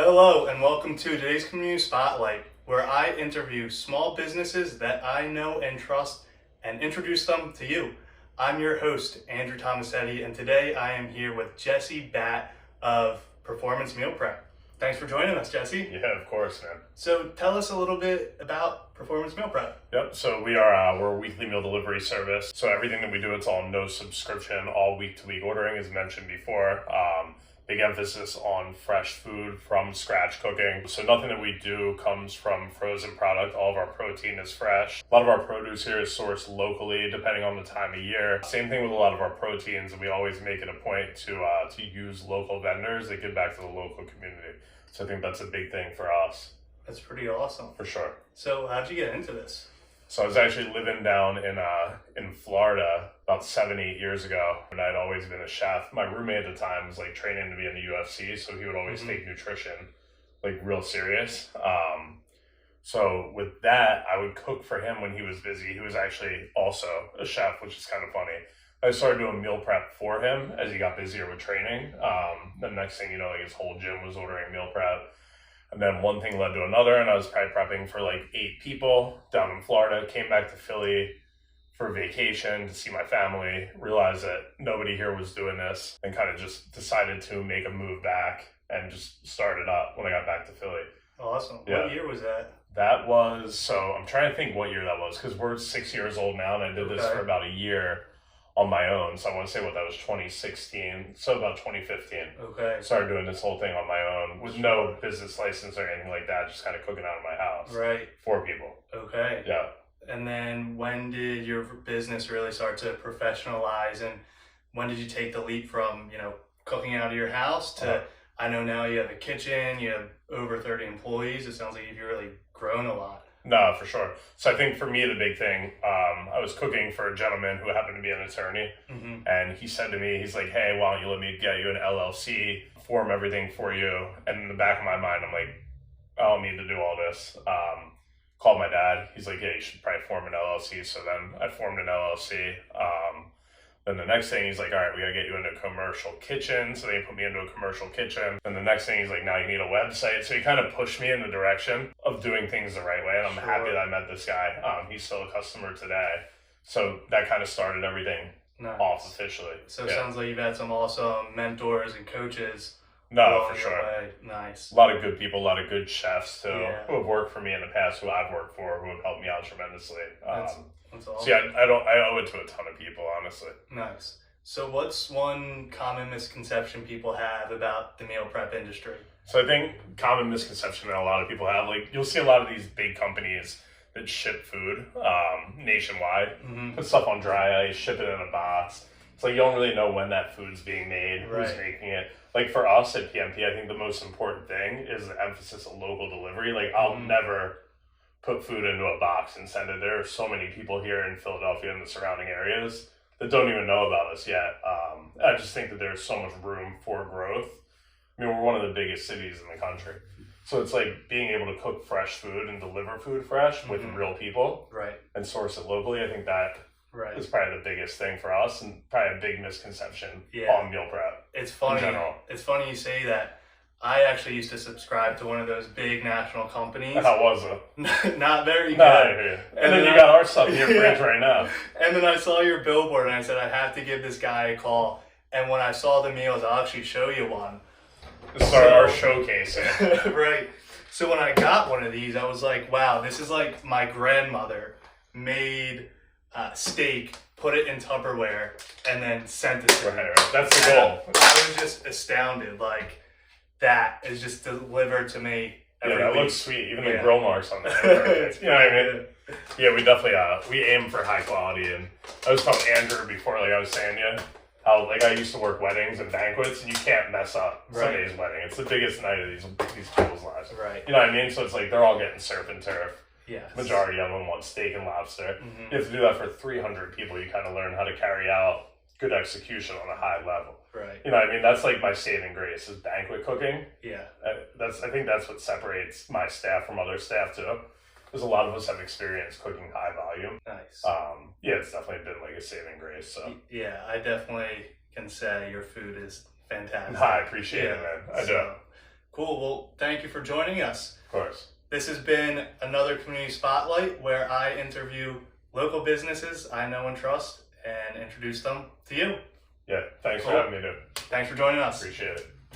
Hello and welcome to today's Community Spotlight, where I interview small businesses that I know and trust and introduce them to you. I'm your host, Andrew Tomasetti, and today I am here with Jesse Batt of Performance Meal Prep. Thanks for joining us, Jesse. Yeah, of course, man. So tell us a little bit about Performance Meal Prep. Yep, so we're a weekly meal delivery service. So everything that we do, it's all no subscription, all week-to-week ordering, as mentioned before. Big emphasis on fresh food from scratch cooking. So nothing that we do comes from frozen product. All of our protein is fresh. A lot of our produce here is sourced locally, depending on the time of year. Same thing with a lot of our proteins, and we always make it a point to use local vendors that give back to the local community. So I think that's a big thing for us. That's pretty awesome. For sure. So how'd you get into this? So I was actually living down in Florida about 7-8 years ago, and I'd always been a chef. My roommate at the time was like training to be in the UFC, so he would always take nutrition like real serious. So with that, I would cook for him when he was busy. He was actually also a chef, which is kind of funny. I started doing meal prep for him as he got busier with training. The next thing you know, like his whole gym was ordering meal prep. And then one thing led to another, and I was probably prepping for like 8 people down in Florida. Came back to Philly for vacation to see my family, realized that nobody here was doing this, and kind of just decided to make a move back and just start it up when I got back to Philly. Awesome. Yeah. What year was that? That was, so I'm trying to think what year that was, because we're 6 years old now, and I did this for about a year on my own. So I want to say that was 2016, so about 2015. Okay. Started doing this whole thing on my own with no business license or anything like that, just kind of cooking out of my house. Right. 4 people. Okay. Yeah. And then when did your business really start to professionalize, and when did you take the leap from, cooking out of your house to, I know now you have a kitchen, you have over 30 employees. It sounds like you've really grown a lot. No, for sure. So I think for me, the big thing, I was cooking for a gentleman who happened to be an attorney. And he said to me, he's like, hey, why don't you let me get you an LLC, form everything for you. And in the back of my mind, I'm like, I don't need to do all this. Called my dad. He's like, yeah, you should probably form an LLC. So then I formed an LLC. Then the next thing, he's like, all right, we got to get you into a commercial kitchen. So they put me into a commercial kitchen. And the next thing, he's like, now you need a website. So he kind of pushed me in the direction of doing things the right way. And I'm happy that I met this guy. He's still a customer today. So that kind of started everything off officially. So it sounds like you've had some awesome mentors and coaches. No, for sure. Nice. A lot of good people, a lot of good chefs too, who have worked for me in the past, who I've worked for, who have helped me out tremendously. That's awesome. So yeah, I owe it to a ton of people, honestly. Nice. So what's one common misconception people have about the meal prep industry? So I think common misconception that a lot of people have, like you'll see a lot of these big companies that ship food nationwide, put stuff on dry ice, ship it in a box. It's like you don't really know when that food's being made, who's making it. Like for us at PMP, I think the most important thing is the emphasis of local delivery. Like I'll never put food into a box and send it. There are so many people here in Philadelphia and the surrounding areas that don't even know about us yet. I just think that there's so much room for growth. I mean, we're one of the biggest cities in the country. So it's like being able to cook fresh food and deliver food fresh with real people and source it locally. I think that is probably the biggest thing for us, and probably a big misconception on meal prep. It's funny. In general. It's funny you say that. I actually used to subscribe to one of those big national companies. How was it? Not very good. And then you got our stuff in your fridge right now. And then I saw your billboard and I said, I have to give this guy a call. And when I saw the meals, I'll actually show you one. This is our showcase. Right. So when I got one of these, I was like, wow, this is like my grandmother made steak, put it in Tupperware, and then sent it to me. That's the goal. I was just astounded. Like, that is just delivered to me every week. Looks sweet. Even the grill marks on it. You know what I mean? Yeah, we definitely we aim for high quality. And I was telling Andrew before, like I was saying, how like I used to work weddings and banquets, and you can't mess up somebody's wedding. It's the biggest night of these people's lives. Right. You know what I mean? So it's like they're all getting surf and turf. Yes. Majority of them want steak and lobster. You have to do that for 300 people. You kind of learn how to carry out good execution on a high level. Right. You know what I mean? That's like my saving grace is banquet cooking. Yeah. I think that's what separates my staff from other staff too. Because a lot of us have experience cooking high volume. Nice. It's definitely been like a saving grace. So yeah, I definitely can say your food is fantastic. I appreciate it, man. I do. Cool. Well, thank you for joining us. Of course. This has been another Community Spotlight where I interview local businesses I know and trust and introduce them to you. Yeah, thanks Cool. for having me, dude. Thanks for joining us. Appreciate it.